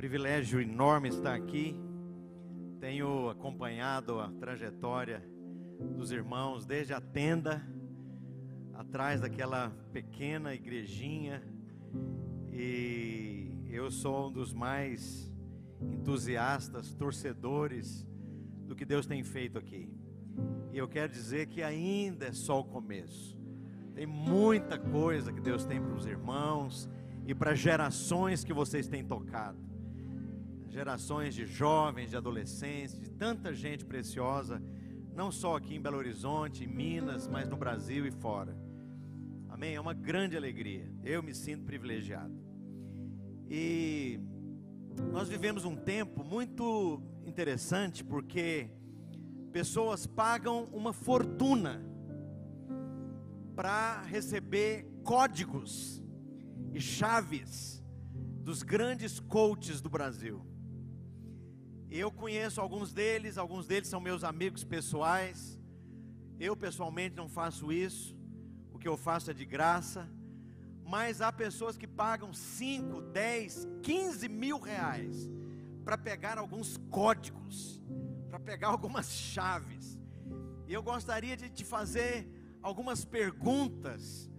Privilégio enorme estar aqui. Tenho acompanhado a trajetória dos irmãos desde a tenda, atrás daquela pequena igrejinha, e eu sou um dos mais entusiastas, torcedores do que Deus tem feito aqui. E eu quero dizer que ainda é só o começo. Tem muita coisa que Deus tem para os irmãos e para gerações que vocês têm tocado. Gerações de jovens, de adolescentes, de tanta gente preciosa, não só aqui em Belo Horizonte, em Minas, mas no Brasil e fora. Amém? É uma grande alegria. Eu me sinto privilegiado. E nós vivemos um tempo muito interessante, porque pessoas pagam uma fortuna para receber códigos e chaves dos grandes coaches do Brasil. Eu conheço alguns deles são meus amigos pessoais. Eu pessoalmente não faço isso, o que eu faço é de graça. Mas há pessoas que pagam 5, 10, 15 mil reais para pegar alguns códigos, para pegar algumas chaves. E eu gostaria de te fazer algumas perguntas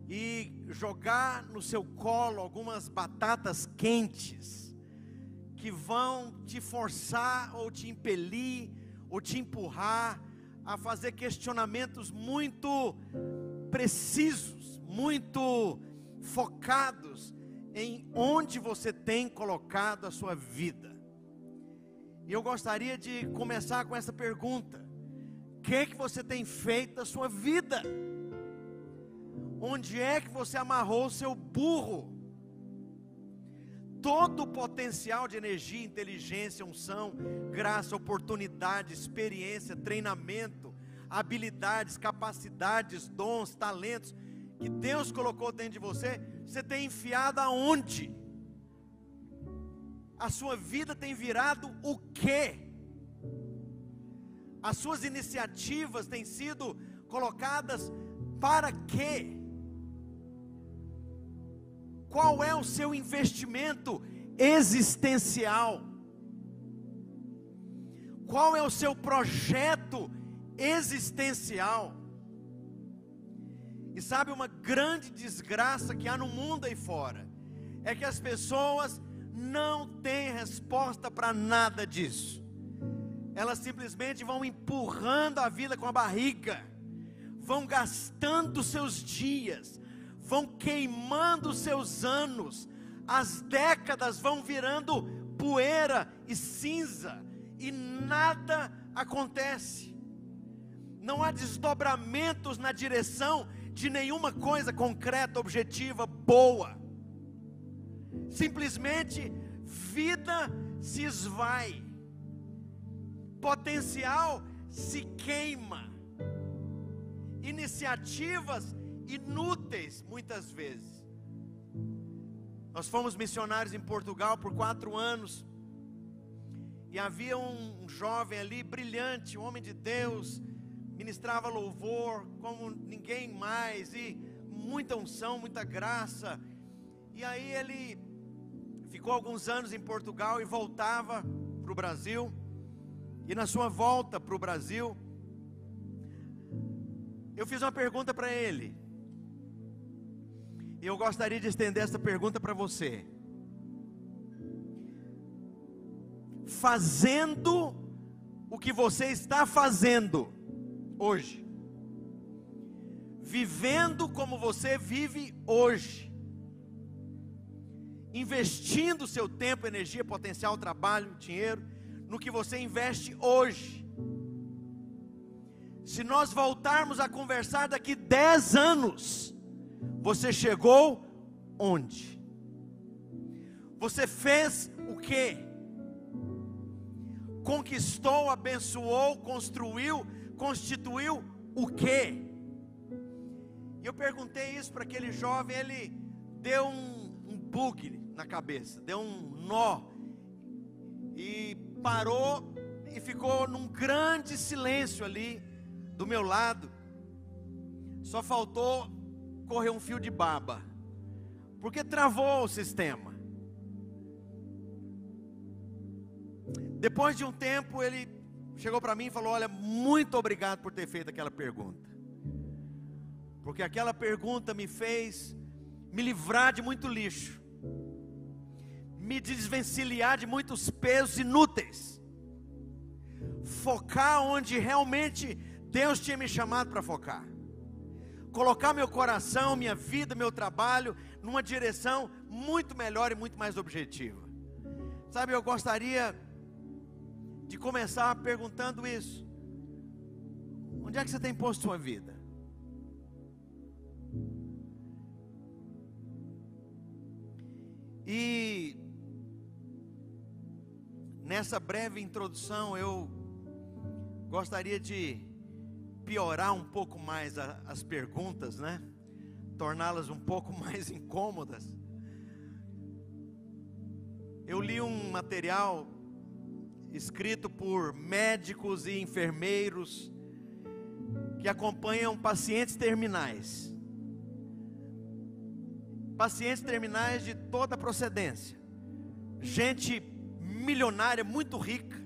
e jogar no seu colo algumas batatas quentes que vão te forçar ou te impelir ou te empurrar a fazer questionamentos muito precisos, muito focados em onde você tem colocado a sua vida. E eu gostaria de começar com essa pergunta: o que é que você tem feito da sua vida? Onde é que você amarrou o seu burro? Todo o potencial de energia, inteligência, unção, graça, oportunidade, experiência, treinamento, habilidades, capacidades, dons, talentos que Deus colocou dentro de você, você tem enfiado aonde? A sua vida tem virado o quê? As suas iniciativas têm sido colocadas para quê? Qual é o seu investimento existencial? Qual é o seu projeto existencial? E sabe, uma grande desgraça que há no mundo aí fora é que as pessoas não têm resposta para nada disso. Elas simplesmente vão empurrando a vida com a barriga, vão gastando seus dias, vão queimando seus anos, as décadas vão virando poeira e cinza, e nada acontece. Não há desdobramentos na direção de nenhuma coisa concreta, objetiva, boa. Simplesmente vida se esvai, potencial se queima, iniciativas inúteis muitas vezes. Nós fomos missionários em Portugal por 4 anos, e havia um jovem ali brilhante, um homem de Deus, ministrava louvor como ninguém mais, e muita unção, muita graça. E aí ele ficou alguns anos em Portugal e voltava para o Brasil. E na sua volta para o Brasil, eu fiz uma pergunta para ele, e eu gostaria de estender essa pergunta para você. Fazendo o que você está fazendo hoje, vivendo como você vive hoje, investindo seu tempo, energia, potencial, trabalho, dinheiro no que você investe hoje. Se nós voltarmos a conversar daqui 10 anos, você chegou onde? Você fez o quê? Conquistou, abençoou, construiu, constituiu o quê? E eu perguntei isso para aquele jovem, ele deu um bug na cabeça, deu um nó, e parou e ficou num grande silêncio ali do meu lado. Só faltou correr um fio de baba, porque travou o sistema. Depois de um tempo, ele chegou para mim e falou: olha, muito obrigado por ter feito aquela pergunta, porque aquela pergunta me fez me livrar de muito lixo, me desvencilhar de muitos pesos inúteis, focar onde realmente Deus tinha me chamado para focar, colocar meu coração, minha vida, meu trabalho numa direção muito melhor e muito mais objetiva. Sabe, eu gostaria de começar perguntando isso: onde é que você tem posto sua vida? E nessa breve introdução eu gostaria de piorar um pouco mais as perguntas, né? Torná-las um pouco mais incômodas. Eu li um material escrito por médicos e enfermeiros que acompanham pacientes terminais. Pacientes terminais de toda procedência. Gente milionária, muito rica.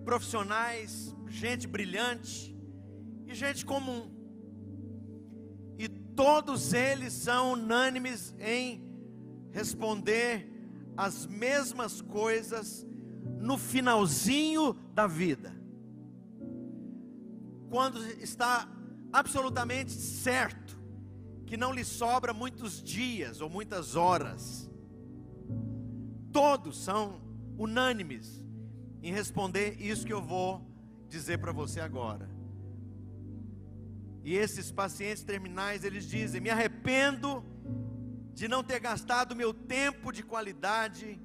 Profissionais, gente brilhante e gente comum. E todos eles são unânimes em responder as mesmas coisas no finalzinho da vida, quando está absolutamente certo que não lhe sobra muitos dias ou muitas horas. Todos são unânimes em responder isso que eu vou dizer para você agora. E esses pacientes terminais, eles dizem: me arrependo de não ter gastado meu tempo de qualidade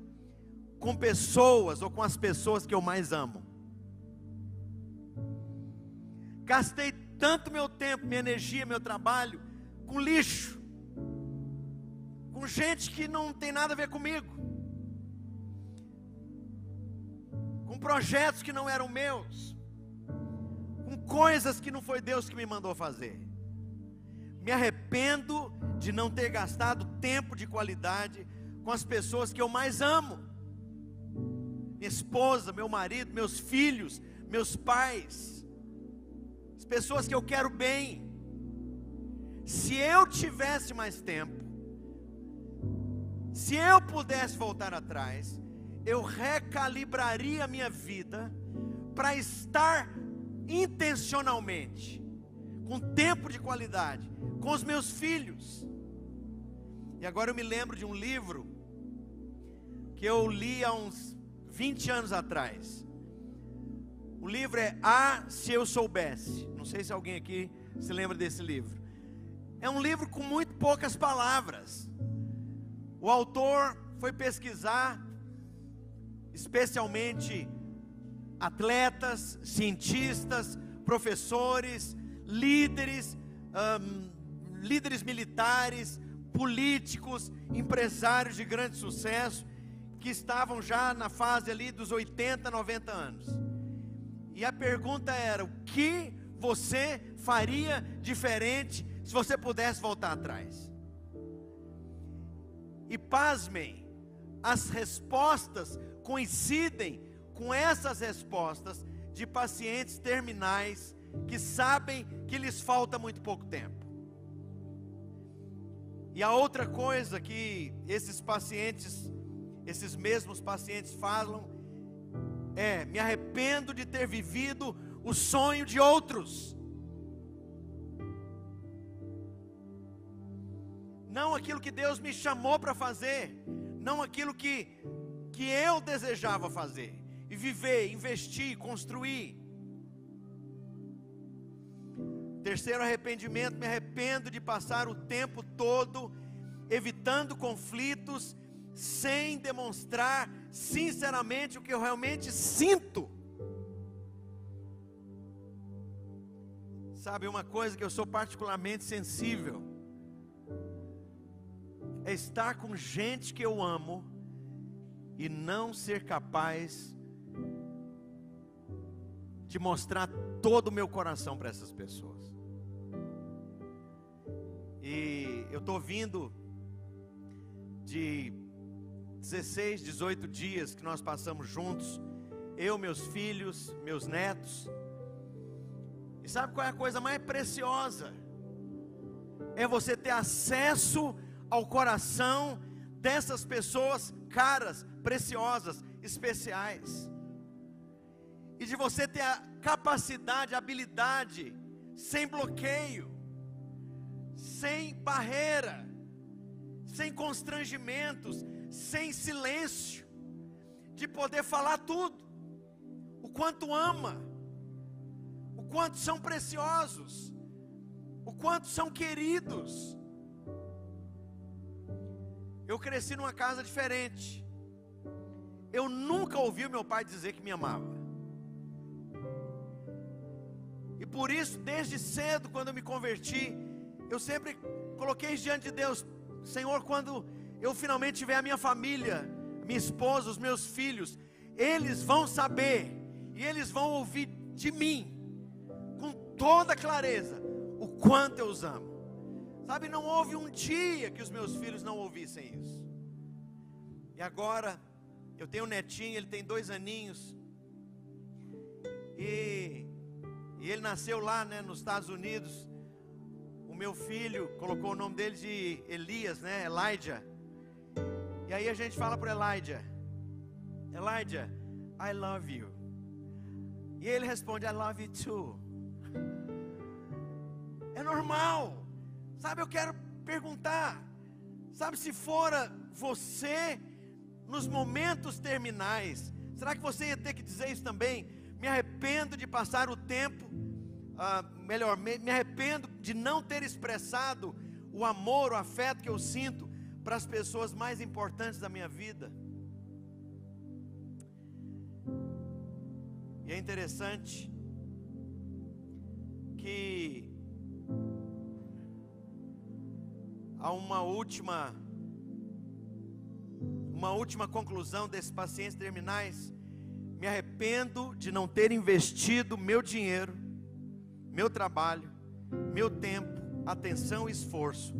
com pessoas ou com as pessoas que eu mais amo. Gastei tanto meu tempo, minha energia, meu trabalho com lixo, com gente que não tem nada a ver comigo, com projetos que não eram meus, com coisas que não foi Deus que me mandou fazer. Me arrependo de não ter gastado tempo de qualidade com as pessoas que eu mais amo. Minha esposa, meu marido, meus filhos, meus pais, as pessoas que eu quero bem. Se eu tivesse mais tempo, se eu pudesse voltar atrás, eu recalibraria a minha vida para estar intencionalmente, com tempo de qualidade, com os meus filhos. E agora eu me lembro de um livro que eu li há uns 20 anos atrás. O livro é Se Eu Soubesse. Não sei se alguém aqui se lembra desse livro. É um livro com muito poucas palavras. O autor foi pesquisar, especialmente atletas, cientistas, professores, líderes, líderes militares, políticos, empresários de grande sucesso, que estavam já na fase ali dos 80, 90 anos. E a pergunta era: o que você faria diferente se você pudesse voltar atrás? E pasmem, as respostas coincidem com essas respostas de pacientes terminais que sabem que lhes falta muito pouco tempo. E a outra coisa que esses mesmos pacientes falam é: me arrependo de ter vivido o sonho de outros, não aquilo que Deus me chamou para fazer, não aquilo que eu desejava fazer e viver, investir, construir. Terceiro arrependimento: me arrependo de passar o tempo todo evitando conflitos, sem demonstrar sinceramente o que eu realmente sinto. Sabe, uma coisa que eu sou particularmente sensível é estar com gente que eu amo e não ser capaz de mostrar todo o meu coração para essas pessoas. E eu estou vindo de 16, 18 dias que nós passamos juntos, eu, meus filhos, meus netos. E sabe qual é a coisa mais preciosa? É você ter acesso ao coração dessas pessoas caras, preciosas, especiais. E de você ter a capacidade, a habilidade, sem bloqueio, sem barreira, sem constrangimentos, sem silêncio, de poder falar tudo, o quanto ama, o quanto são preciosos, o quanto são queridos. Eu cresci numa casa diferente. Eu nunca ouvi o meu pai dizer que me amava. E por isso, desde cedo, quando eu me converti, eu sempre coloquei diante de Deus: Senhor, quando eu finalmente tiver a minha família, minha esposa, os meus filhos, eles vão saber, e eles vão ouvir de mim, com toda clareza, o quanto eu os amo. Sabe, não houve um dia que os meus filhos não ouvissem isso. E agora, eu tenho um netinho, ele tem 2 aninhos, e ele nasceu lá, né, nos Estados Unidos. O meu filho colocou o nome dele de Elias, né, Elijah. E aí a gente fala para Elijah: Elijah, I love you. E ele responde: I love you too. É normal. Sabe, eu quero perguntar, sabe, se fora você nos momentos terminais, será que você ia ter que dizer isso também? Me arrependo de passar o tempo, me arrependo de não ter expressado o amor, o afeto que eu sinto para as pessoas mais importantes da minha vida. E é interessante que há uma última conclusão desses pacientes terminais: me arrependo de não ter investido meu dinheiro, meu trabalho, meu tempo, atenção e esforço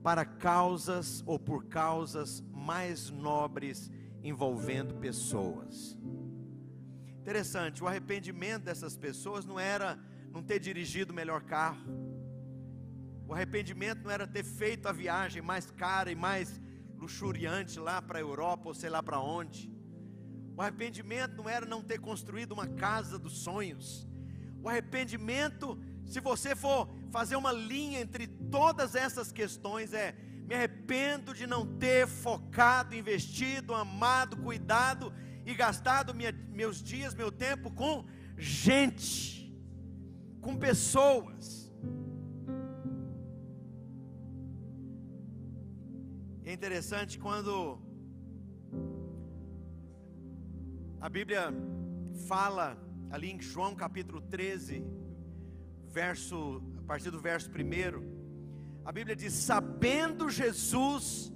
para causas ou por causas mais nobres envolvendo pessoas. Interessante, o arrependimento dessas pessoas não era não ter dirigido o melhor carro. O arrependimento não era ter feito a viagem mais cara e mais luxuriante lá para a Europa ou sei lá para onde. O arrependimento não era não ter construído uma casa dos sonhos. O arrependimento, se você for fazer uma linha entre todas essas questões, é: me arrependo de não ter focado, investido, amado, cuidado e gastado meus dias, meu tempo com gente, com pessoas. É interessante quando a Bíblia fala ali em João capítulo 13, a partir do verso 1, a Bíblia diz: sabendo Jesus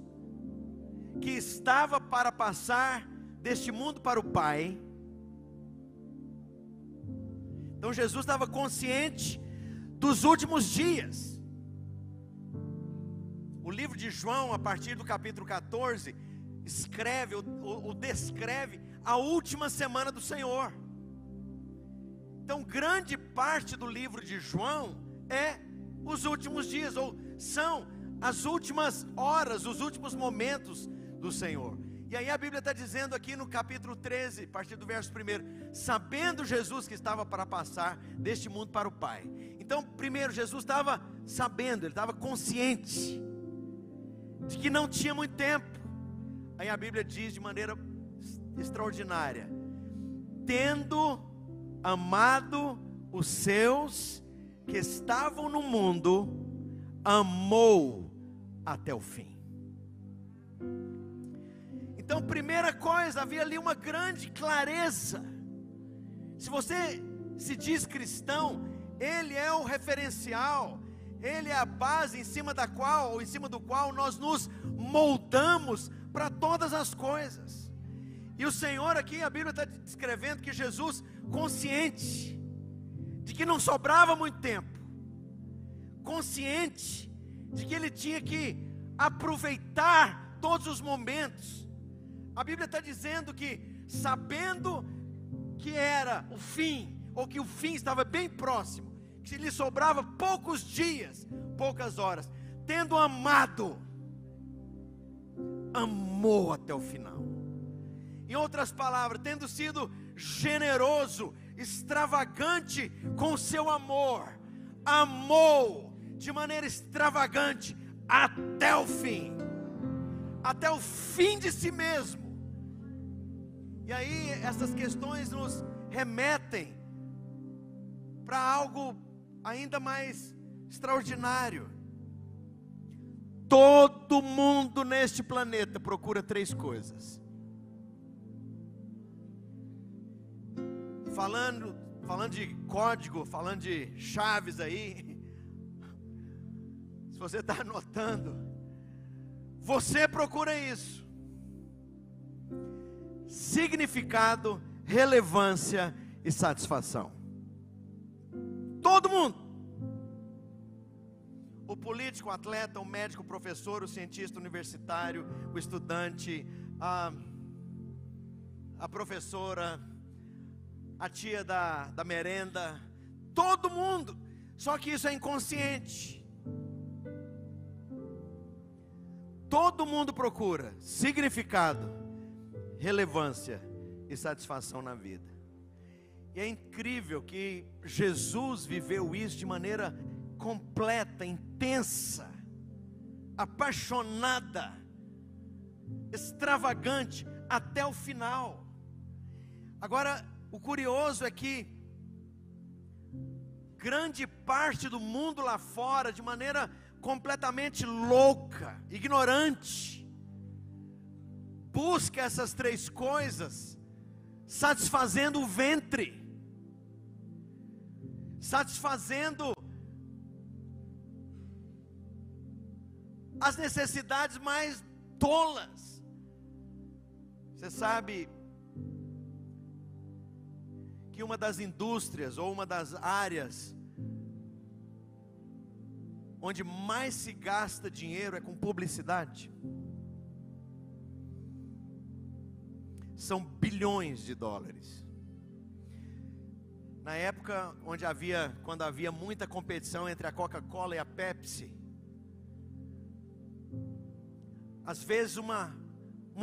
que estava para passar deste mundo para o Pai. Então Jesus estava consciente dos últimos dias. O livro de João, a partir do capítulo 14, descreve a última semana do Senhor. Então grande parte do livro de João é os últimos dias, ou são as últimas horas, os últimos momentos do Senhor. E aí a Bíblia está dizendo aqui no capítulo 13, a partir do verso 1, sabendo Jesus que estava para passar deste mundo para o Pai. Então primeiro, Jesus estava sabendo, ele estava consciente de que não tinha muito tempo. Aí a Bíblia diz de maneira extraordinária: tendo amado os seus que estavam no mundo, amou até o fim. Então, primeira coisa, havia ali uma grande clareza. Se você se diz cristão, ele é o referencial, ele é a base em cima do qual nós nos moldamos para todas as coisas. E o Senhor aqui, a Bíblia está descrevendo que Jesus, consciente de que não sobrava muito tempo, consciente de que ele tinha que aproveitar todos os momentos, A Bíblia está dizendo que, sabendo que era o fim, ou que o fim estava bem próximo, que lhe sobrava poucos dias, poucas horas, tendo amado, amou até o final. Em outras palavras, tendo sido generoso, extravagante com o seu amor, amou de maneira extravagante até o fim de si mesmo. E aí essas questões nos remetem para algo ainda mais extraordinário. Todo mundo neste planeta procura três coisas. Falando de código, falando de chaves aí, se você está anotando, você procura isso: significado, relevância e satisfação. Todo mundo. O político, o atleta, o médico, o professor, o cientista universitário, o estudante, a professora, a tia da merenda, todo mundo. Só que isso é inconsciente. Todo mundo procura significado, relevância e satisfação na vida. E é incrível que Jesus viveu isso de maneira completa, intensa, apaixonada, extravagante até o final. Agora, o curioso é que grande parte do mundo lá fora, de maneira completamente louca, ignorante, busca essas três coisas, satisfazendo o ventre, satisfazendo as necessidades mais tolas. Você sabe que uma das indústrias, ou uma das áreas onde mais se gasta dinheiro é com publicidade? São bilhões de dólares. Na época quando havia muita competição entre a Coca-Cola e a Pepsi, às vezes uma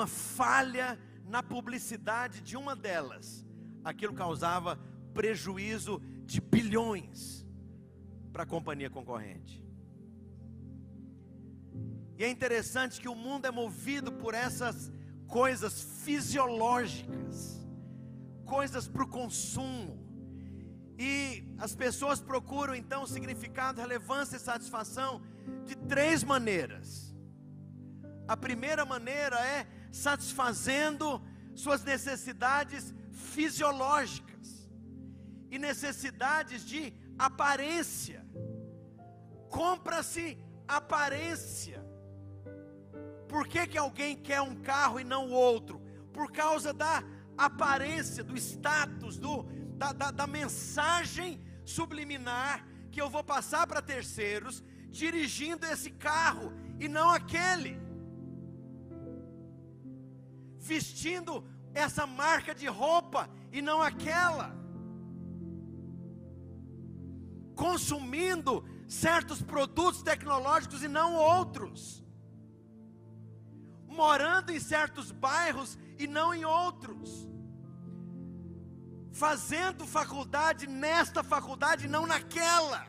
falha na publicidade de uma delas, aquilo causava prejuízo de bilhões para a companhia concorrente. E é interessante que o mundo é movido por essas coisas fisiológicas, coisas para o consumo. E as pessoas procuram então significado, relevância e satisfação de três maneiras. A primeira maneira é satisfazendo suas necessidades fisiológicas e necessidades de aparência. Compra-se aparência. Por que alguém quer um carro e não o outro? Por causa da aparência, do status, da mensagem subliminar que eu vou passar para terceiros, dirigindo esse carro e não aquele, vestindo essa marca de roupa e não aquela, consumindo certos produtos tecnológicos e não outros, morando em certos bairros e não em outros, fazendo faculdade nesta faculdade e não naquela.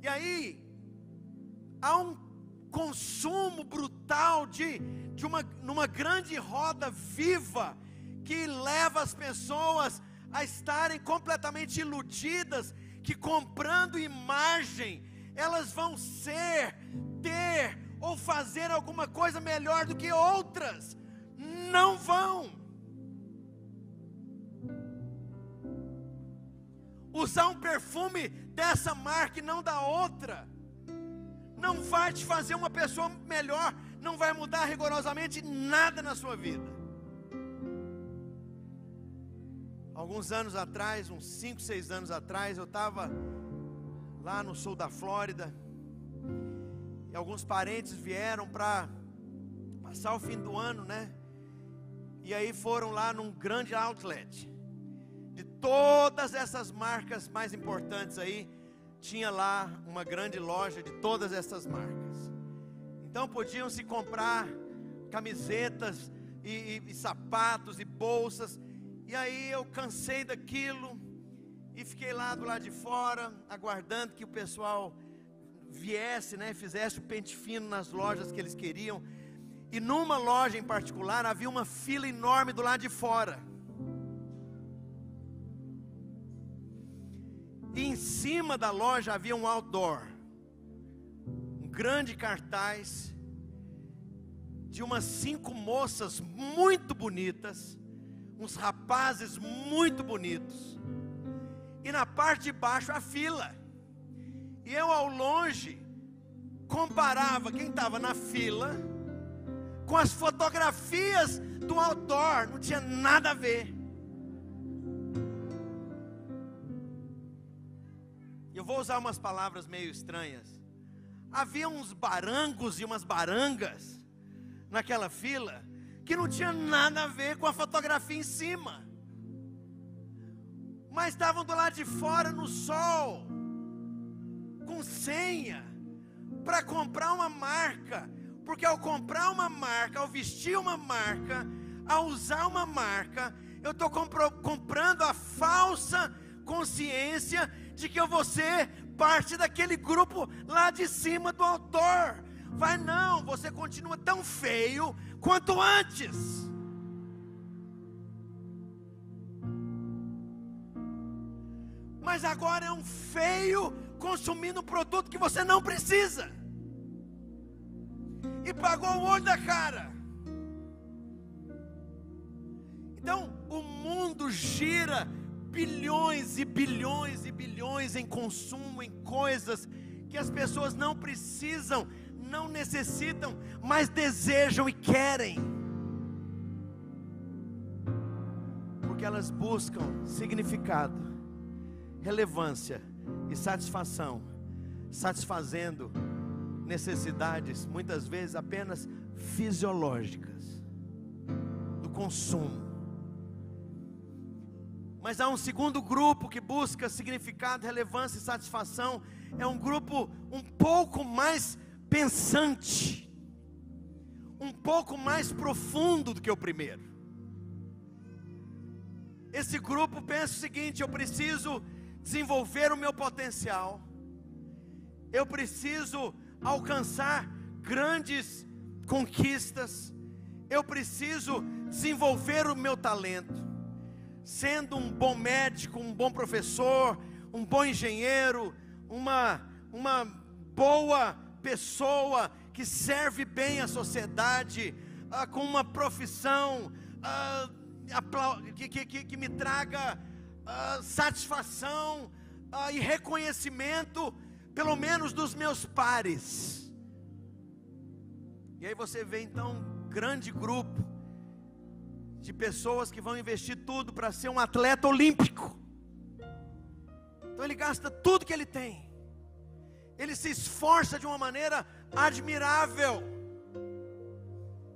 E aí há um consumo brutal numa grande roda viva, que leva as pessoas a estarem completamente iludidas, que comprando imagem, elas vão ter ou fazer alguma coisa melhor do que outras. Não vão. Usar um perfume dessa marca e não da outra não vai te fazer uma pessoa melhor, não vai mudar rigorosamente nada na sua vida. Alguns anos atrás, uns 5, 6 anos atrás, eu estava lá no sul da Flórida, e alguns parentes vieram para passar o fim do ano, né? E aí foram lá num grande outlet. De todas essas marcas mais importantes aí, tinha lá uma grande loja de todas essas marcas. Então podiam se comprar camisetas e sapatos e bolsas. E aí eu cansei daquilo e fiquei lá do lado de fora, aguardando que o pessoal viesse, né, fizesse o pente fino nas lojas que eles queriam. E numa loja em particular havia uma fila enorme do lado de fora. E em cima da loja havia um outdoor, um grande cartaz de umas 5 moças muito bonitas, uns rapazes muito bonitos, e na parte de baixo a fila. E eu ao longe comparava quem estava na fila com as fotografias do outdoor, não tinha nada a ver. Eu vou usar umas palavras meio estranhas. Havia uns barangos e umas barangas naquela fila que não tinha nada a ver com a fotografia em cima, mas estavam do lado de fora no sol, com senha, para comprar uma marca. Porque ao comprar uma marca, ao vestir uma marca, ao usar uma marca, eu estou comprando a falsa consciência de que eu vou ser parte daquele grupo lá de cima do autor. Vai não, você continua tão feio quanto antes. Mas agora é um feio consumindo um produto que você não precisa. E pagou o olho da cara. Então o mundo gira bilhões e bilhões e bilhões em consumo, em coisas que as pessoas não precisam, não necessitam, mas desejam e querem, porque elas buscam significado, relevância e satisfação, satisfazendo necessidades muitas vezes apenas fisiológicas do consumo. Mas há um segundo grupo que busca significado, relevância e satisfação. É um grupo um pouco mais pensante, um pouco mais profundo do que o primeiro. Esse grupo pensa o seguinte: eu preciso desenvolver o meu potencial, eu preciso alcançar grandes conquistas, eu preciso desenvolver o meu talento, sendo um bom médico, um bom professor, um bom engenheiro, uma boa pessoa que serve bem à sociedade, com uma profissão que me traga satisfação e reconhecimento, pelo menos dos meus pares. E aí você vê então um grande grupo de pessoas que vão investir tudo para ser um atleta olímpico. Então ele gasta tudo que ele tem, ele se esforça de uma maneira admirável,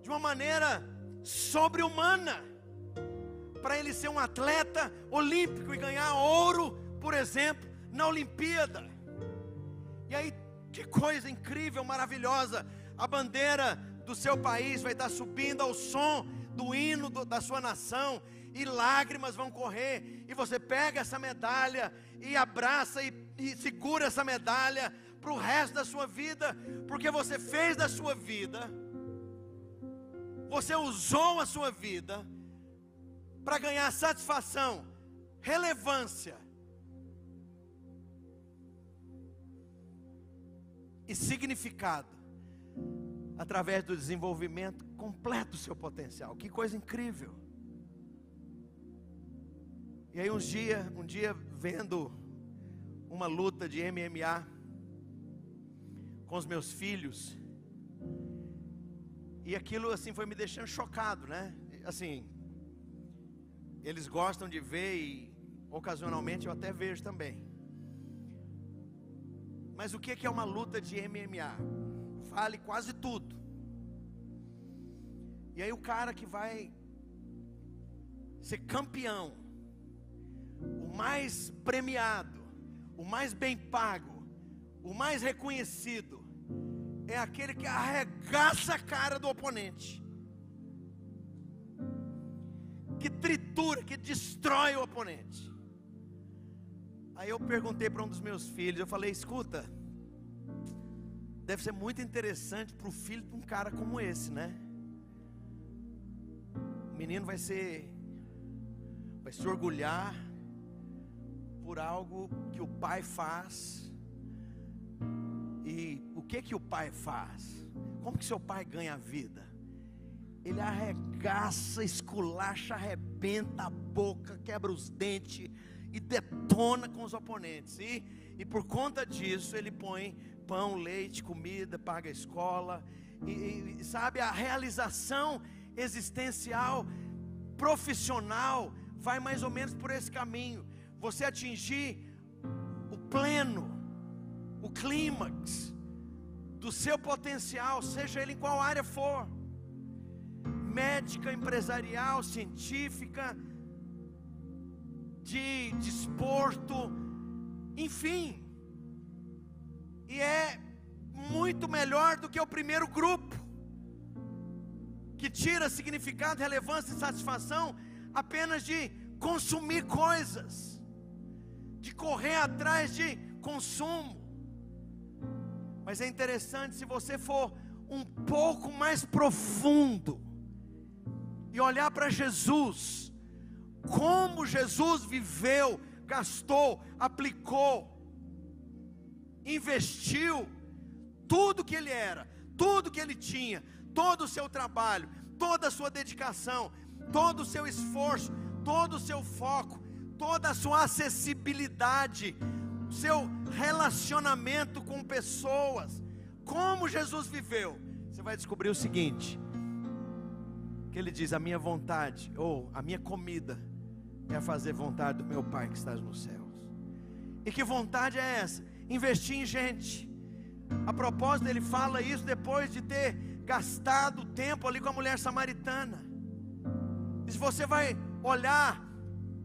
de uma maneira sobre-humana, para ele ser um atleta olímpico e ganhar ouro, por exemplo, na Olimpíada. E aí, que coisa incrível, maravilhosa, a bandeira do seu país vai estar subindo ao som do hino da sua nação, e lágrimas vão correr, e você pega essa medalha, e abraça e segura essa medalha para o resto da sua vida, porque você fez da sua vida, você usou a sua vida, para ganhar satisfação, relevância e significado, através do desenvolvimento completo do seu potencial. Que coisa incrível. E aí um dia vendo uma luta de MMA com os meus filhos, e aquilo assim foi me deixando chocado, né? Assim, eles gostam de ver e ocasionalmente eu até vejo também. Mas o que é uma luta de MMA? Vale quase tudo. E aí o cara que vai ser campeão, o mais premiado, o mais bem pago, o mais reconhecido, é aquele que arregaça a cara do oponente, que tritura, que destrói o oponente. Aí eu perguntei para um dos meus filhos, eu falei: escuta, deve ser muito interessante para o filho de um cara como esse, né? O menino vai se orgulhar por algo que o pai faz. E o que o pai faz? Como que seu pai ganha a vida? Ele arregaça, esculacha, arrebenta a boca, quebra os dentes e detona com os oponentes. E por conta disso ele põe pão, leite, comida, paga a escola. E sabe, a realização existencial, profissional, vai mais ou menos por esse caminho. Você atingir o pleno, o clímax do seu potencial, seja ele em qual área for, médica, empresarial, científica, de desporto, enfim. E é muito melhor do que o primeiro grupo, que tira significado, relevância e satisfação apenas de consumir coisas, de correr atrás de consumo. Mas é interessante, se você for um pouco mais profundo e olhar para Jesus, como Jesus viveu, gastou, aplicou, investiu tudo que ele era, tudo que ele tinha, todo o seu trabalho, toda a sua dedicação, todo o seu esforço, todo o seu foco, toda a sua acessibilidade, o seu relacionamento com pessoas, como Jesus viveu, você vai descobrir o seguinte, que ele diz: a minha vontade, ou a minha comida, é fazer vontade do meu Pai que está nos céus. E que vontade é essa? Investir em gente. A propósito, ele fala isso depois de ter gastado tempo ali com a mulher samaritana. E se você vai olhar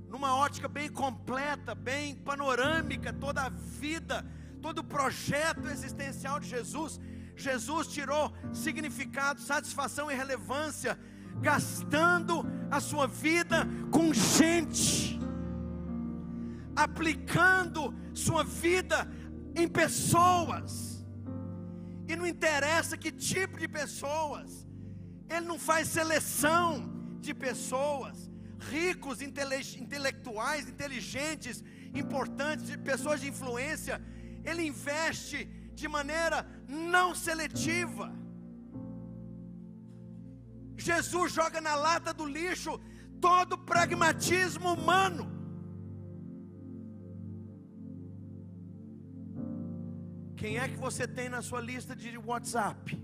numa ótica bem completa, bem panorâmica, toda a vida, todo o projeto existencial de Jesus, Jesus tirou significado, satisfação e relevância, gastando a sua vida com gente, aplicando sua vida em pessoas. E não interessa que tipo de pessoas, ele não faz seleção de pessoas, ricos, intelectuais, inteligentes, importantes, de pessoas de influência. Ele investe de maneira não seletiva. Jesus joga na lata do lixo todo o pragmatismo humano. Quem é que você tem na sua lista de WhatsApp?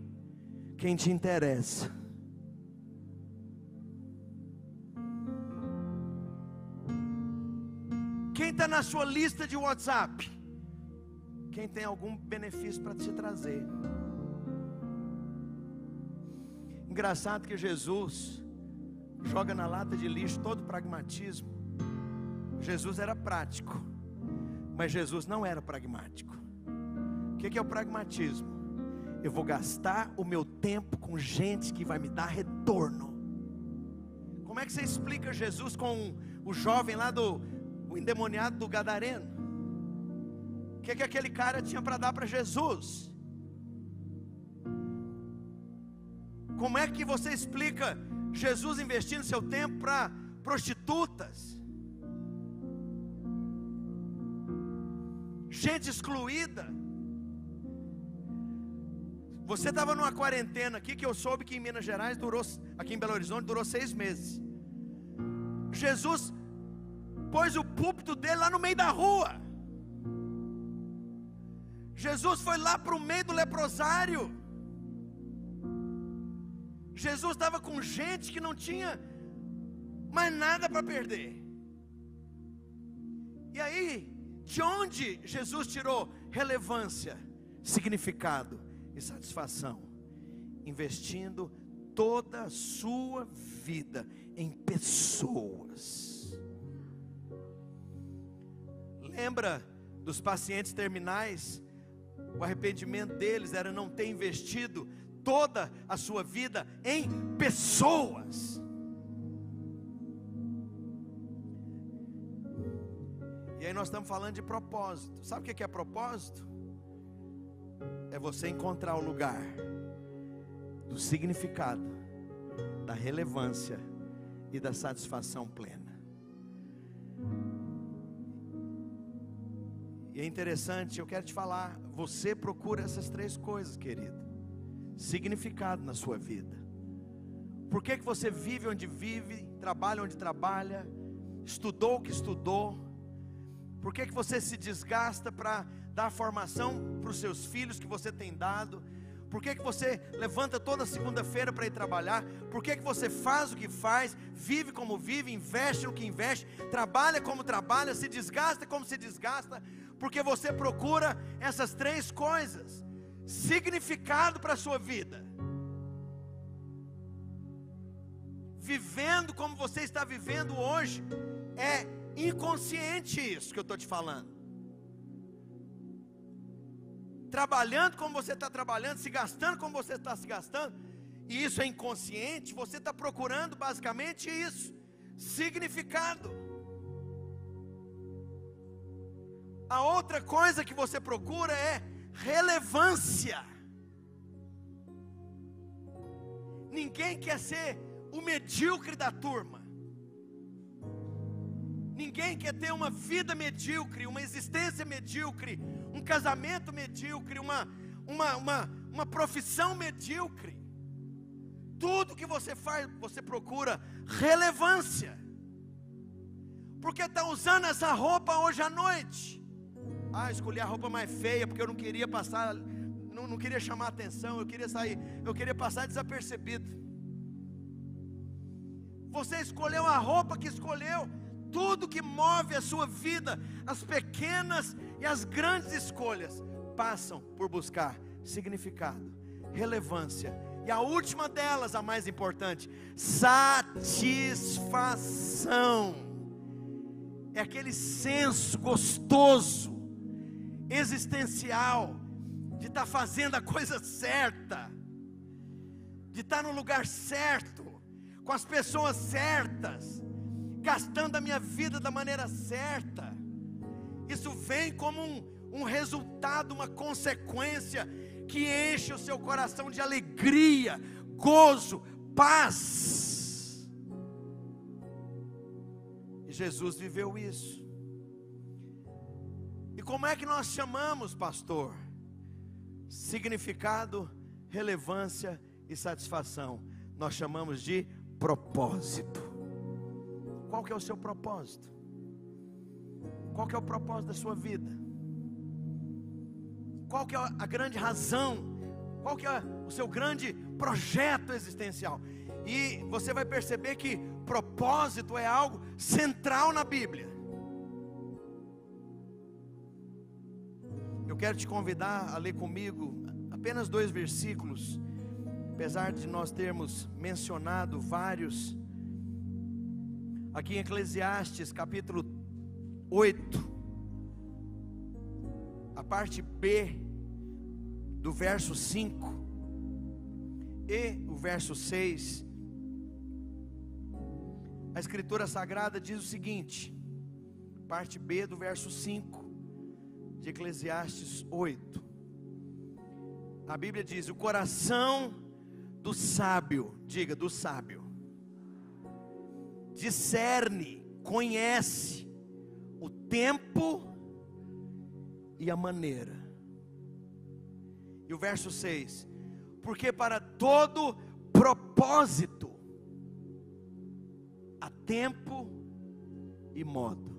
Quem te interessa? Quem está na sua lista de WhatsApp? Quem tem algum benefício para te trazer? Engraçado que Jesus joga na lata de lixo todo o pragmatismo. Jesus era prático, mas Jesus não era pragmático. O que é o pragmatismo? Eu vou gastar o meu tempo com gente que vai me dar retorno. Como é que você explica Jesus com o jovem lá o endemoniado do Gadareno? O que aquele cara tinha para dar para Jesus? Como é que você explica Jesus investindo seu tempo para prostitutas, gente excluída? Você estava numa quarentena aqui, que eu soube que em Minas Gerais aqui em Belo Horizonte durou 6 meses. Jesus pôs o púlpito dele lá no meio da rua. Jesus foi lá para o meio do leprosário. Jesus estava com gente que não tinha mais nada para perder. E aí, de onde Jesus tirou relevância, significado e satisfação? Investindo toda a sua vida em pessoas. Lembra dos pacientes terminais? O arrependimento deles era não ter investido toda a sua vida em pessoas. E aí nós estamos falando de propósito. Sabe o que é propósito? É você encontrar o lugar do significado, da relevância e da satisfação plena. E é interessante, eu quero te falar, você procura essas três coisas, querido. Significado na sua vida. Por que você vive onde vive, trabalha onde trabalha, estudou o que estudou? Por que você se desgasta para dar formação para os seus filhos que você tem dado? Por que você levanta toda segunda-feira para ir trabalhar? Por que você faz o que faz, vive como vive, investe no que investe, trabalha como trabalha, se desgasta como se desgasta? Porque você procura essas três coisas: significado para a sua vida, vivendo como você está vivendo hoje, é inconsciente isso que eu estou te falando. Trabalhando como você está trabalhando, se gastando como você está se gastando, e isso é inconsciente. Você está procurando basicamente isso, significado. A outra coisa que você procura é relevância. Ninguém quer ser o medíocre da turma. Ninguém quer ter uma vida medíocre, uma existência medíocre, um casamento medíocre, uma profissão medíocre. Tudo que você faz, você procura relevância. Porque está usando essa roupa hoje à noite? Escolhi a roupa mais feia porque eu não queria passar, não queria chamar atenção, eu queria passar desapercebido. Você escolheu a roupa que escolheu. Tudo que move a sua vida, as pequenas e as grandes escolhas, passam por buscar significado, relevância, e a última delas, a mais importante, satisfação. É aquele senso gostoso, existencial, de estar fazendo a coisa certa, de estar no lugar certo, com as pessoas certas, gastando a minha vida da maneira certa. Isso vem como um resultado, uma consequência que enche o seu coração de alegria, gozo, paz. E Jesus viveu isso. E como é que nós chamamos, pastor? Significado, relevância e satisfação. Nós chamamos de propósito. Qual que é o seu propósito? Qual que é o propósito da sua vida? Qual que é a grande razão? Qual que é o seu grande projeto existencial? E você vai perceber que propósito é algo central na Bíblia. Eu quero te convidar a ler comigo apenas 2 versículos, apesar de nós termos mencionado vários. Aqui em Eclesiastes capítulo 8, a parte B do verso 5 e o verso 6, a Escritura Sagrada diz o seguinte, parte B do verso 5 de Eclesiastes 8, a Bíblia diz: o coração do sábio, diga, do sábio, discerne, conhece o tempo e a maneira. E o verso 6: porque para todo propósito há tempo e modo.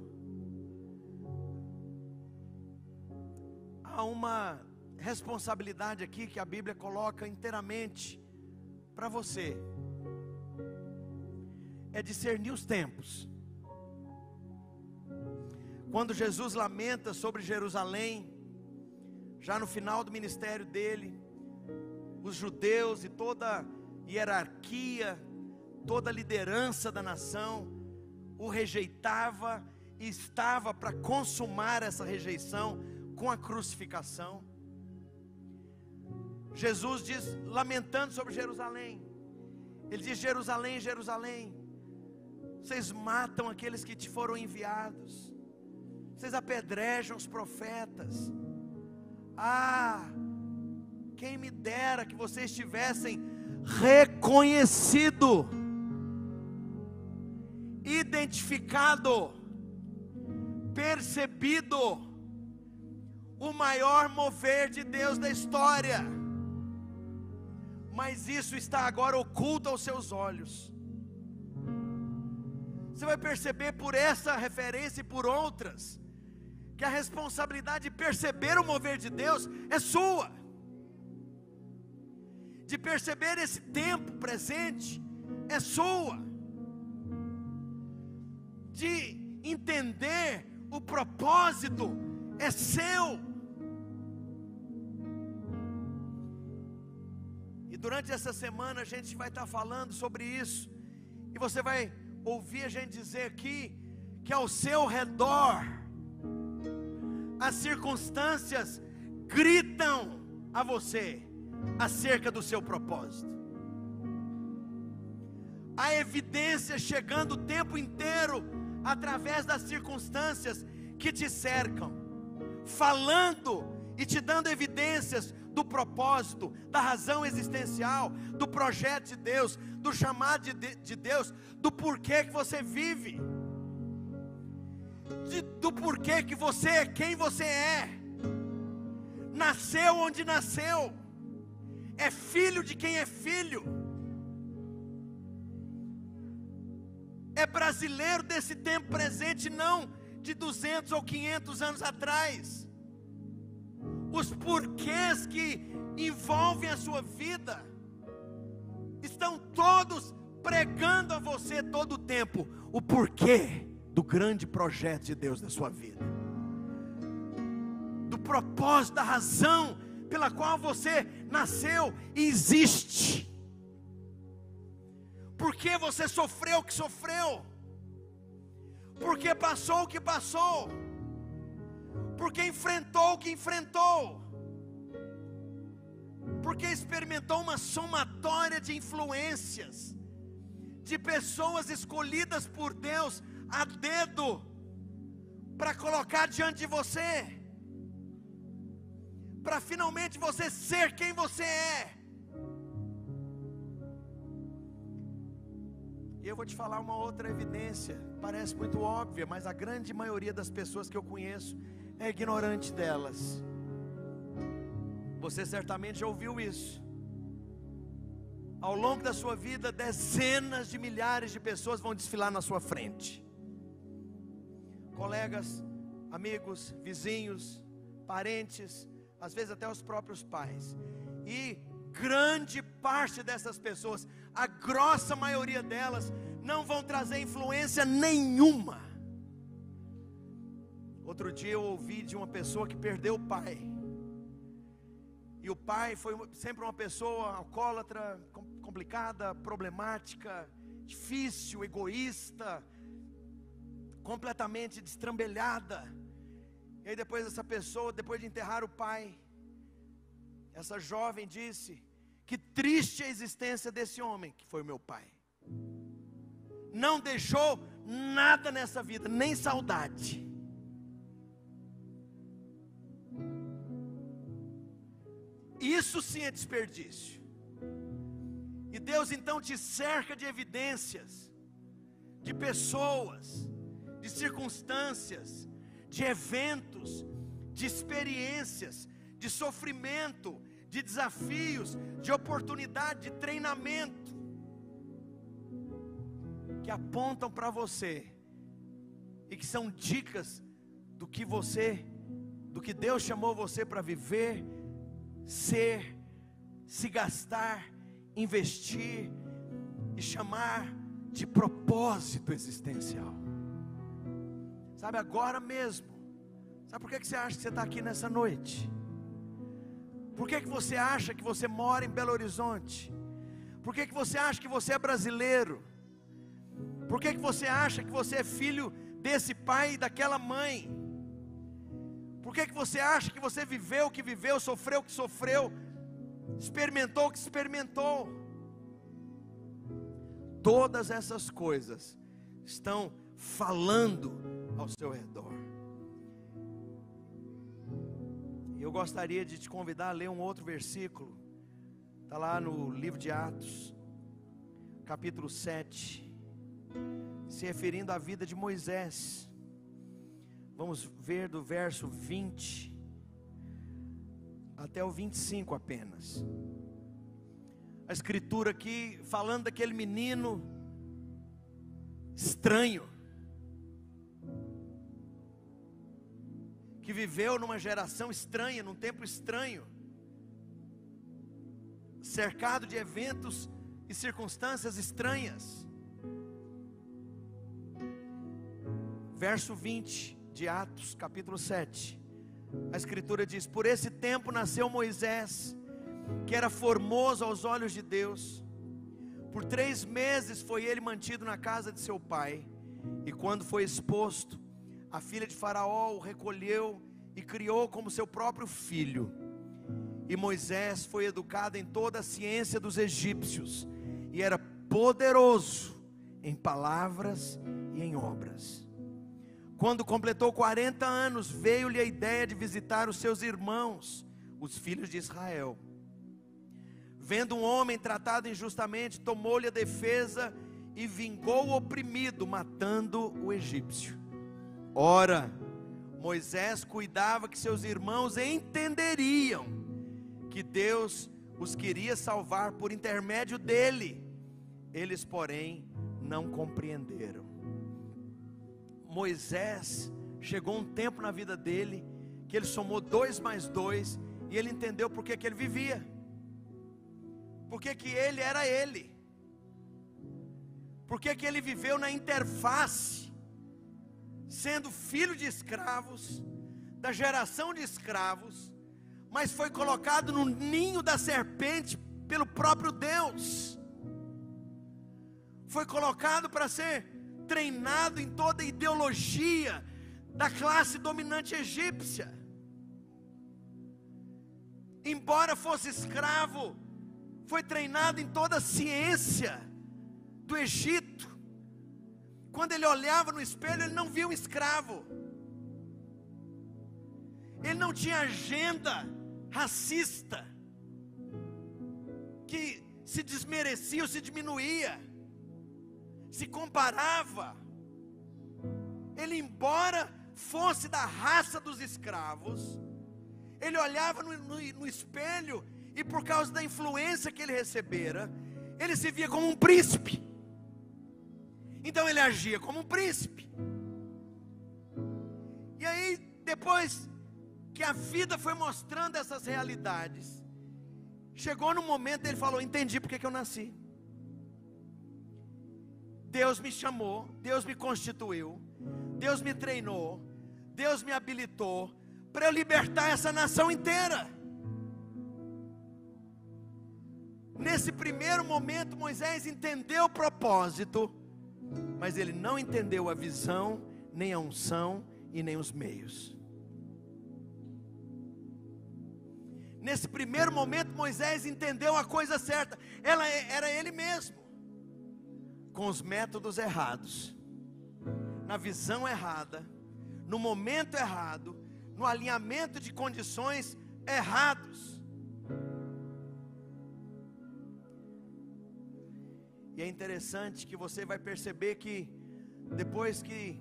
Há uma responsabilidade aqui que a Bíblia coloca inteiramente para você. É discernir os tempos. Quando Jesus lamenta sobre Jerusalém, já no final do ministério dele, os judeus e hierarquia, toda a liderança da nação o rejeitava e estava para consumar essa rejeição com a crucificação. Jesus diz, lamentando sobre Jerusalém, Ele diz: Jerusalém, Jerusalém, vocês matam aqueles que te foram enviados, vocês apedrejam os profetas. Ah, quem me dera que vocês tivessem reconhecido, identificado, percebido o maior mover de Deus da história. Mas isso está agora oculto aos seus olhos. Você vai perceber por essa referência e por outras, que a responsabilidade de perceber o mover de Deus é sua, de perceber esse tempo presente é sua, de entender o propósito é seu. E durante essa semana a gente vai estar falando sobre isso, e você vai ouvir a gente dizer aqui que ao seu redor as circunstâncias gritam a você acerca do seu propósito. A evidência chegando o tempo inteiro através das circunstâncias que te cercam, falando e te dando evidências do propósito, da razão existencial, do projeto de Deus, do chamado de Deus, do porquê que você vive, do porquê que você é quem você é, nasceu onde nasceu, é filho de quem é filho, é brasileiro desse tempo presente, não de 200 ou 500 anos atrás. Os porquês que envolvem a sua vida estão todos pregando a você todo o tempo o porquê do grande projeto de Deus na sua vida, do propósito, da razão pela qual você nasceu e existe. Porque você sofreu o que sofreu, porque passou o que passou, porque enfrentou o que enfrentou, porque experimentou uma somatória de influências, de pessoas escolhidas por Deus a dedo, para colocar diante de você, para finalmente você ser quem você é. E eu vou te falar uma outra evidência, parece muito óbvia, mas a grande maioria das pessoas que eu conheço é ignorante delas. Você certamente já ouviu isso. Ao longo da sua vida, dezenas de milhares de pessoas vão desfilar na sua frente. Colegas, amigos, vizinhos, parentes, às vezes até os próprios pais. E grande parte dessas pessoas, a grossa maioria delas, não vão trazer influência nenhuma. Outro dia eu ouvi de uma pessoa que perdeu o pai, e o pai foi sempre uma pessoa alcoólatra, complicada, problemática, difícil, egoísta, completamente destrambelhada. E aí depois essa pessoa, depois de enterrar o pai, essa jovem disse: que triste a existência desse homem que foi o meu pai. Não deixou nada nessa vida, nem saudade. Isso sim é desperdício. E Deus então te cerca de evidências, de pessoas, de circunstâncias, de eventos, de experiências, de sofrimento, de desafios, de oportunidade, de treinamento, que apontam para você e que são dicas do que Deus chamou você para viver, ser, se gastar, investir e chamar de propósito existencial. Sabe, agora mesmo, sabe por que você acha que você está aqui nessa noite? Por que você acha que você mora em Belo Horizonte? Por que você acha que você é brasileiro? Por que você acha que você é filho desse pai e daquela mãe? Por que você acha que você viveu o que viveu, sofreu o que sofreu, experimentou o que experimentou? Todas essas coisas estão falando ao seu redor. Eu gostaria de te convidar a ler um outro versículo. Está lá no livro de Atos, capítulo 7, se referindo à vida de Moisés. Vamos ver do verso 20 até o 25 apenas. A escritura aqui falando daquele menino estranho, que viveu numa geração estranha, num tempo estranho, cercado de eventos e circunstâncias estranhas. Verso 20 de Atos, capítulo 7, a escritura diz: por esse tempo nasceu Moisés, que era formoso aos olhos de Deus. Por 3 meses foi ele mantido na casa de seu pai, e quando foi exposto, a filha de Faraó o recolheu e criou como seu próprio filho. E Moisés foi educado em toda a ciência dos egípcios, e era poderoso em palavras e em obras. Quando completou 40 anos, veio-lhe a ideia de visitar os seus irmãos, os filhos de Israel. Vendo um homem tratado injustamente, tomou-lhe a defesa e vingou o oprimido, matando o egípcio. Ora, Moisés cuidava que seus irmãos entenderiam que Deus os queria salvar por intermédio dele. Eles, porém, não compreenderam. Moisés, chegou um tempo na vida dele, que ele somou 2 mais 2, e ele entendeu por que ele vivia, porque que ele era ele, porque que ele viveu na interface, sendo filho de escravos, da geração de escravos, mas foi colocado no ninho da serpente pelo próprio Deus, foi colocado para ser treinado em toda a ideologia da classe dominante egípcia. Embora fosse escravo, foi treinado em toda a ciência do Egito. Quando ele olhava no espelho, ele não via um escravo. Ele não tinha agenda racista que se desmerecia ou se diminuía, se comparava. Ele, embora fosse da raça dos escravos, ele olhava no espelho, e por causa da influência que ele recebera, ele se via como um príncipe. Então ele agia como um príncipe. E aí, depois que a vida foi mostrando essas realidades, chegou no momento, ele falou: entendi porque que eu nasci. Deus me chamou, Deus me constituiu, Deus me treinou, Deus me habilitou para eu libertar essa nação inteira. Nesse primeiro momento, Moisés entendeu o propósito, mas ele não entendeu a visão, nem a unção e nem os meios. Nesse primeiro momento, Moisés entendeu a coisa certa, era ele mesmo, com os métodos errados, na visão errada, no momento errado, no alinhamento de condições errados. E é interessante que você vai perceber que depois que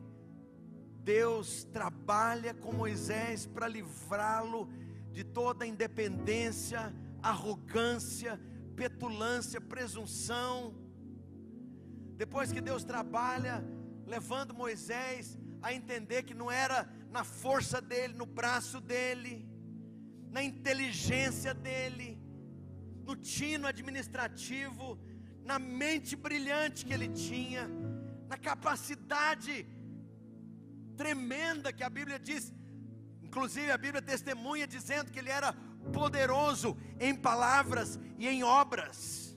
Deus trabalha com Moisés para livrá-lo de toda a independência, arrogância, petulância, presunção, depois que Deus trabalha levando Moisés a entender que não era na força dele, no braço dele, na inteligência dele, no tino administrativo, na mente brilhante que ele tinha, na capacidade tremenda que a Bíblia diz, inclusive a Bíblia testemunha dizendo que ele era poderoso em palavras e em obras.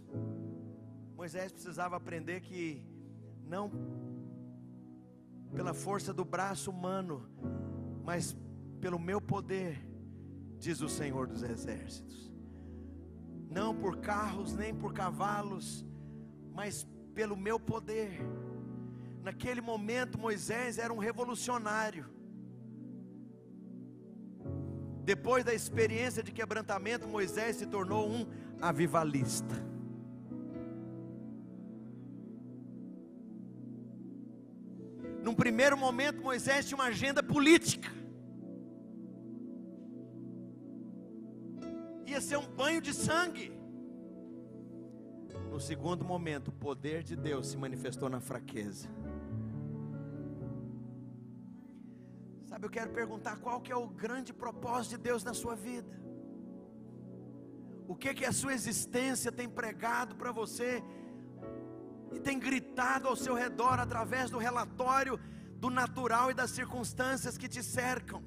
Moisés precisava aprender que não pela força do braço humano, mas pelo meu poder, diz o Senhor dos Exércitos. Não por carros, nem por cavalos, mas pelo meu poder. Naquele momento Moisés era um revolucionário. Depois da experiência de quebrantamento, Moisés se tornou um avivalista. Num primeiro momento, Moisés tinha uma agenda política. Ia ser um banho de sangue. No segundo momento, o poder de Deus se manifestou na fraqueza. Sabe, eu quero perguntar qual que é o grande propósito de Deus na sua vida. O que a sua existência tem pregado para você e tem gritado ao seu redor através do relatório do natural e das circunstâncias que te cercam.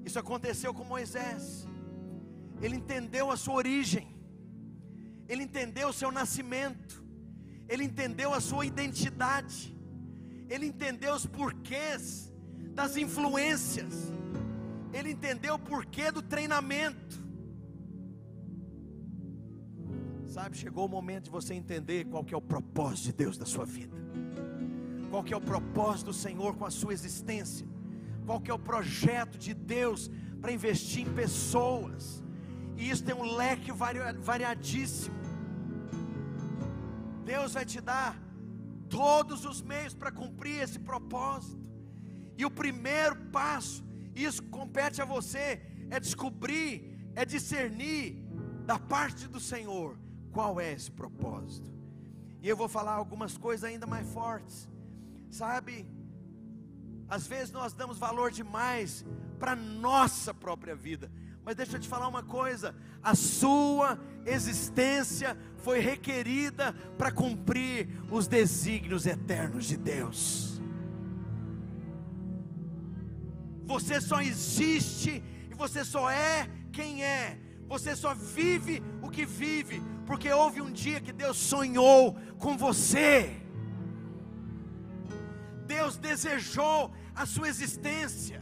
Isso aconteceu com Moisés. Ele entendeu a sua origem, ele entendeu o seu nascimento, ele entendeu a sua identidade, ele entendeu os porquês das influências, ele entendeu o porquê do treinamento. Sabe, chegou o momento de você entender qual que é o propósito de Deus da sua vida, qual que é o propósito do Senhor com a sua existência, qual que é o projeto de Deus para investir em pessoas. E isso tem um leque variadíssimo. Deus vai te dar todos os meios para cumprir esse propósito. E o primeiro passo, isso compete a você, é descobrir, é discernir da parte do Senhor qual é esse propósito. E eu vou falar algumas coisas ainda mais fortes. Sabe, às vezes nós damos valor demais para a nossa própria vida. Mas deixa eu te falar uma coisa: a sua existência foi requerida para cumprir os desígnios eternos de Deus. Você só existe e você só é quem é. Você só vive o que vive porque houve um dia que Deus sonhou com você. Deus desejou a sua existência.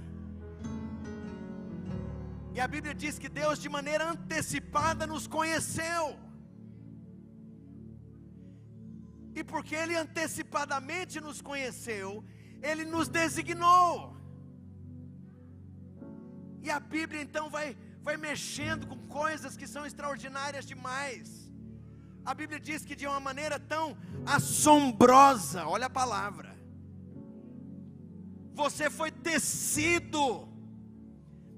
E a Bíblia diz que Deus de maneira antecipada nos conheceu. E porque Ele antecipadamente nos conheceu, Ele nos designou. E a Bíblia então vai mexendo com coisas que são extraordinárias demais. A Bíblia diz que de uma maneira tão assombrosa, olha a palavra, você foi tecido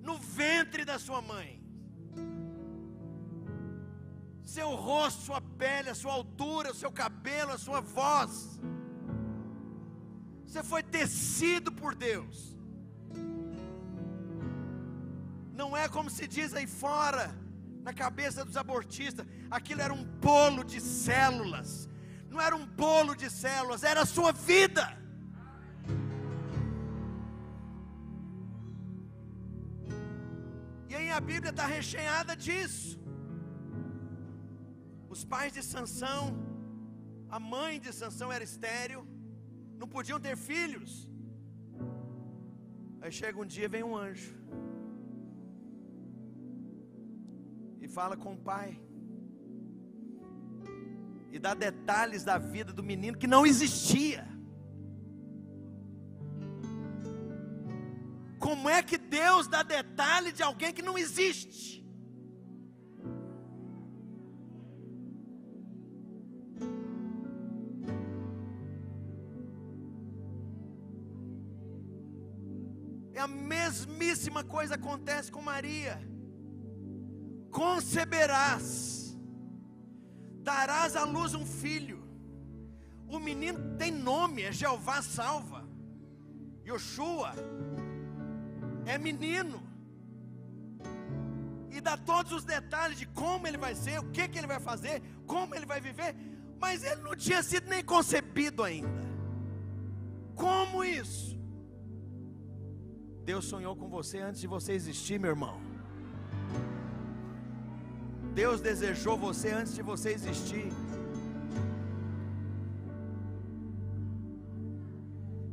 no ventre da sua mãe. Seu rosto, sua pele, a sua altura, o seu cabelo, a sua voz. Você foi tecido por Deus. Não é como se diz aí fora, na cabeça dos abortistas, aquilo era um bolo de células. Não era um bolo de células, era a sua vida. E aí a Bíblia está recheada disso. Os pais de Sansão, a mãe de Sansão era estéril, não podiam ter filhos. Aí chega um dia, vem um anjo e fala com o pai, e dá detalhes da vida do menino que não existia. Como é que Deus dá detalhe de alguém que não existe? É a mesmíssima coisa acontece com Maria. Conceberás, darás à luz um filho. O menino tem nome, é Jeová salva, Yoshua, é menino. E dá todos os detalhes de como ele vai ser, o que ele vai fazer, como ele vai viver. Mas ele não tinha sido nem concebido ainda. Como isso? Deus sonhou com você antes de você existir, meu irmão. Deus desejou você antes de você existir.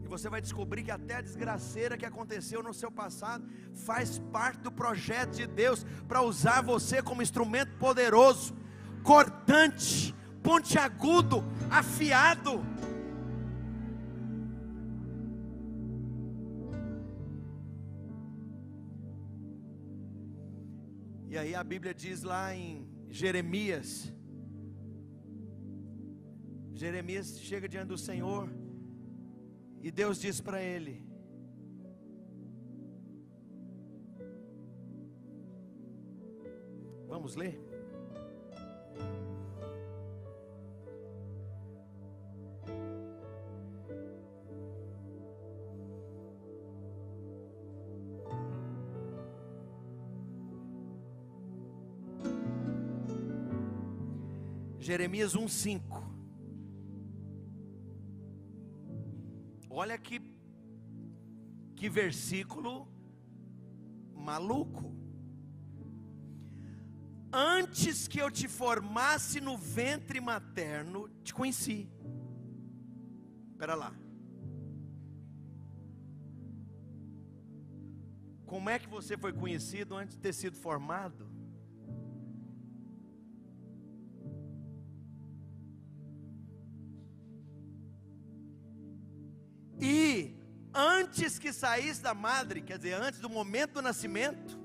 E você vai descobrir que até a desgraceira que aconteceu no seu passado faz parte do projeto de Deus para usar você como instrumento poderoso, cortante, pontiagudo, afiado. E aí a Bíblia diz lá em Jeremias chega diante do Senhor e Deus diz para ele: vamos ler? Jeremias 1:5. Olha que versículo maluco. Antes que eu te formasse no ventre materno, te conheci. Espera lá. Como é que você foi conhecido antes de ter sido formado? E antes que saísse da madre, quer dizer, antes do momento do nascimento,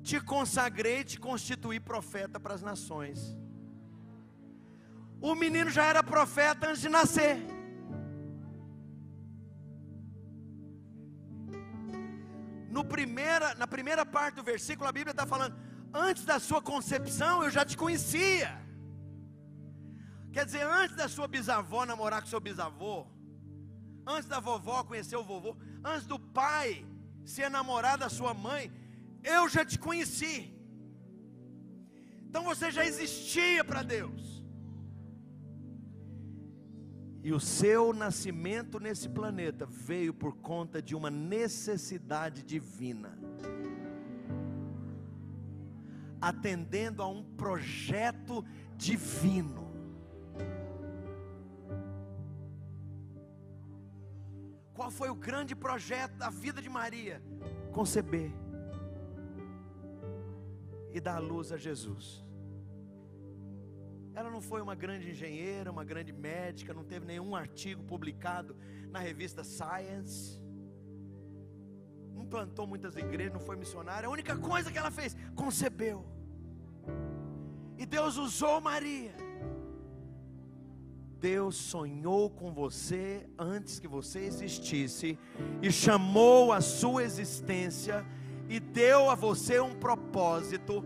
te consagrei e te constituí profeta para as nações. O menino já era profeta antes de nascer. Na primeira parte do versículo, a Bíblia está falando: antes da sua concepção eu já te conhecia. Quer dizer, antes da sua bisavó namorar com seu bisavô, antes da vovó conhecer o vovô, antes do pai ser namorado da sua mãe, eu já te conheci. Então você já existia para Deus. E o seu nascimento nesse planeta veio por conta de uma necessidade divina, atendendo a um projeto divino. Qual foi o grande projeto da vida de Maria? Conceber e dar à luz a Jesus. Ela não foi uma grande engenheira, uma grande médica, não teve nenhum artigo publicado na revista Science, não plantou muitas igrejas, não foi missionária. A única coisa que ela fez, concebeu. E Deus usou Maria. Deus sonhou com você antes que você existisse, e chamou a sua existência, e deu a você um propósito,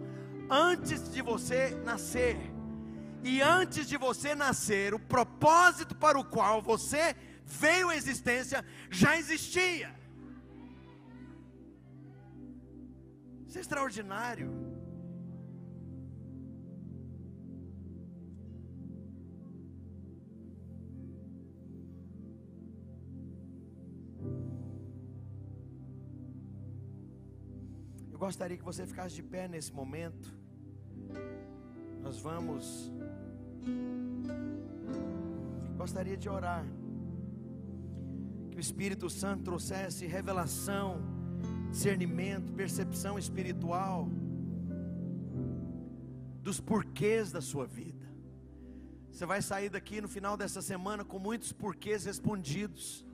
antes de você nascer. E antes de você nascer, o propósito para o qual você veio à existência, já existia. Isso é extraordinário. Gostaria que você ficasse de pé nesse momento. Gostaria de orar, que o Espírito Santo trouxesse revelação, discernimento, percepção espiritual dos porquês da sua vida. Você vai sair daqui no final dessa semana com muitos porquês respondidos.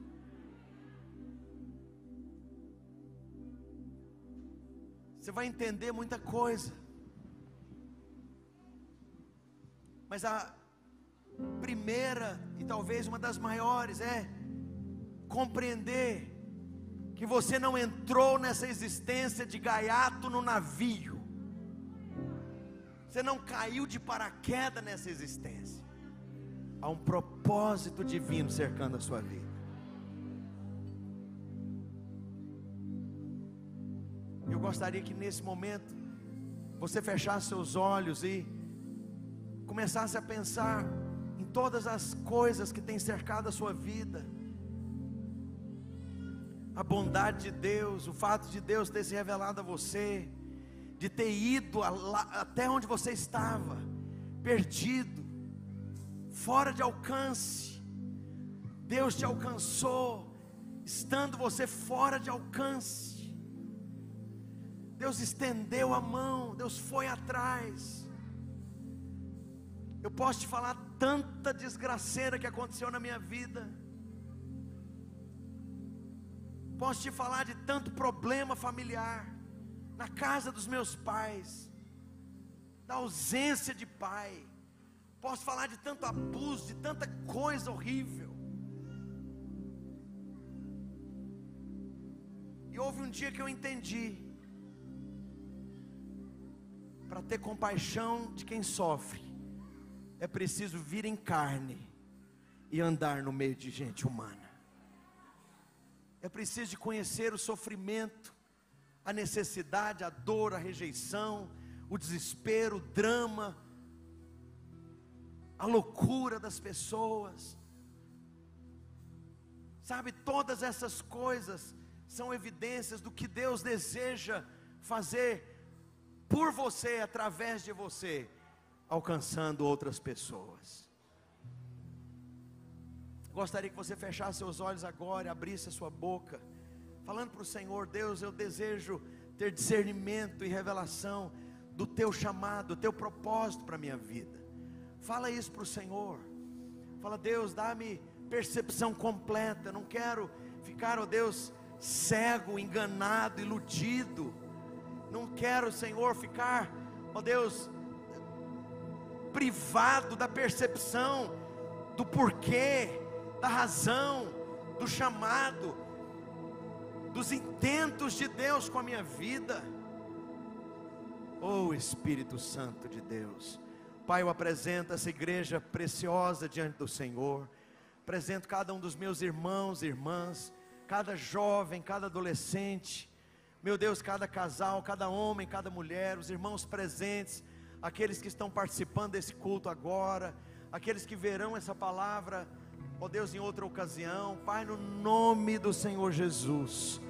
Você vai entender muita coisa. Mas a primeira e talvez uma das maiores é compreender que você não entrou nessa existência de gaiato no navio. Você não caiu de paraquedas nessa existência. Há um propósito divino cercando a sua vida. Eu gostaria que nesse momento você fechasse seus olhos e começasse a pensar em todas as coisas que têm cercado a sua vida. A bondade de Deus, o fato de Deus ter se revelado a você, de ter ido até onde você estava, perdido, fora de alcance. Deus te alcançou, estando você fora de alcance. Deus estendeu a mão, Deus foi atrás. Eu posso te falar tanta desgraceira que aconteceu na minha vida. Posso te falar de tanto problema familiar, na casa dos meus pais, da ausência de pai. Posso falar de tanto abuso, de tanta coisa horrível. E houve um dia que eu entendi: para ter compaixão de quem sofre, é preciso vir em carne e andar no meio de gente humana. É preciso de conhecer o sofrimento, a necessidade, a dor, a rejeição, o desespero, o drama, a loucura das pessoas. Sabe, todas essas coisas são evidências do que Deus deseja fazer por você, através de você, alcançando outras pessoas. Gostaria que você fechasse seus olhos agora e abrisse a sua boca, falando para o Senhor: Deus, eu desejo ter discernimento e revelação do teu chamado, do teu propósito para a minha vida. Fala isso para o Senhor. Fala: Deus, dá-me percepção completa. Não quero ficar, ó Deus, cego, enganado, iludido. Não quero, Senhor, ficar, ó Deus, privado da percepção do porquê, da razão, do chamado, dos intentos de Deus com a minha vida. Oh Espírito Santo de Deus, Pai, eu apresento essa igreja preciosa diante do Senhor. Apresento cada um dos meus irmãos e irmãs, cada jovem, cada adolescente, meu Deus, cada casal, cada homem, cada mulher, os irmãos presentes, aqueles que estão participando desse culto agora, aqueles que verão essa palavra, ó Deus, em outra ocasião. Pai, no nome do Senhor Jesus,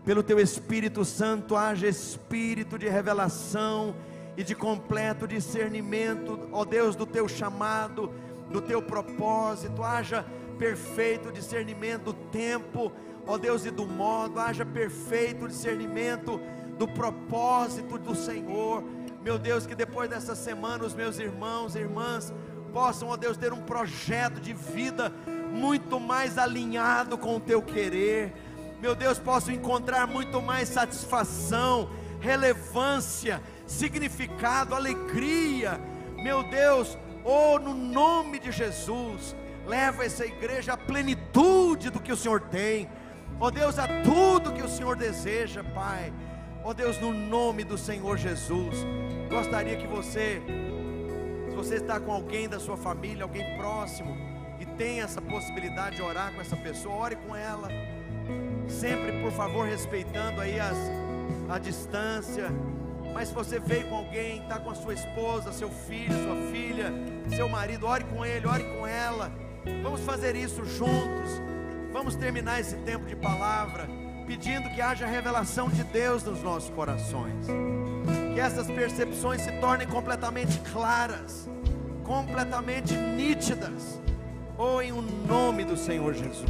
pelo teu Espírito Santo, haja espírito de revelação e de completo discernimento, ó Deus, do teu chamado, do teu propósito. Haja perfeito discernimento do tempo, ó Deus, e do modo. Haja perfeito discernimento do propósito do Senhor. Meu Deus, que depois dessa semana os meus irmãos e irmãs possam, ó Deus, ter um projeto de vida muito mais alinhado com o teu querer. Meu Deus, possam encontrar muito mais satisfação, relevância, significado, alegria. Meu Deus, oh, no nome de Jesus, leva essa igreja à plenitude do que o Senhor tem, ó Deus, a tudo que o Senhor deseja, Pai. Ó Deus, no nome do Senhor Jesus, gostaria que você, se você está com alguém da sua família, alguém próximo, e tem essa possibilidade de orar com essa pessoa, ore com ela, sempre, por favor, respeitando aí a distância. Mas se você veio com alguém, está com a sua esposa, seu filho, sua filha, seu marido, ore com ele, ore com ela. Vamos fazer isso juntos. Vamos terminar esse tempo de palavra pedindo que haja revelação de Deus nos nossos corações, que essas percepções se tornem completamente claras, completamente nítidas, ou em o nome do Senhor Jesus.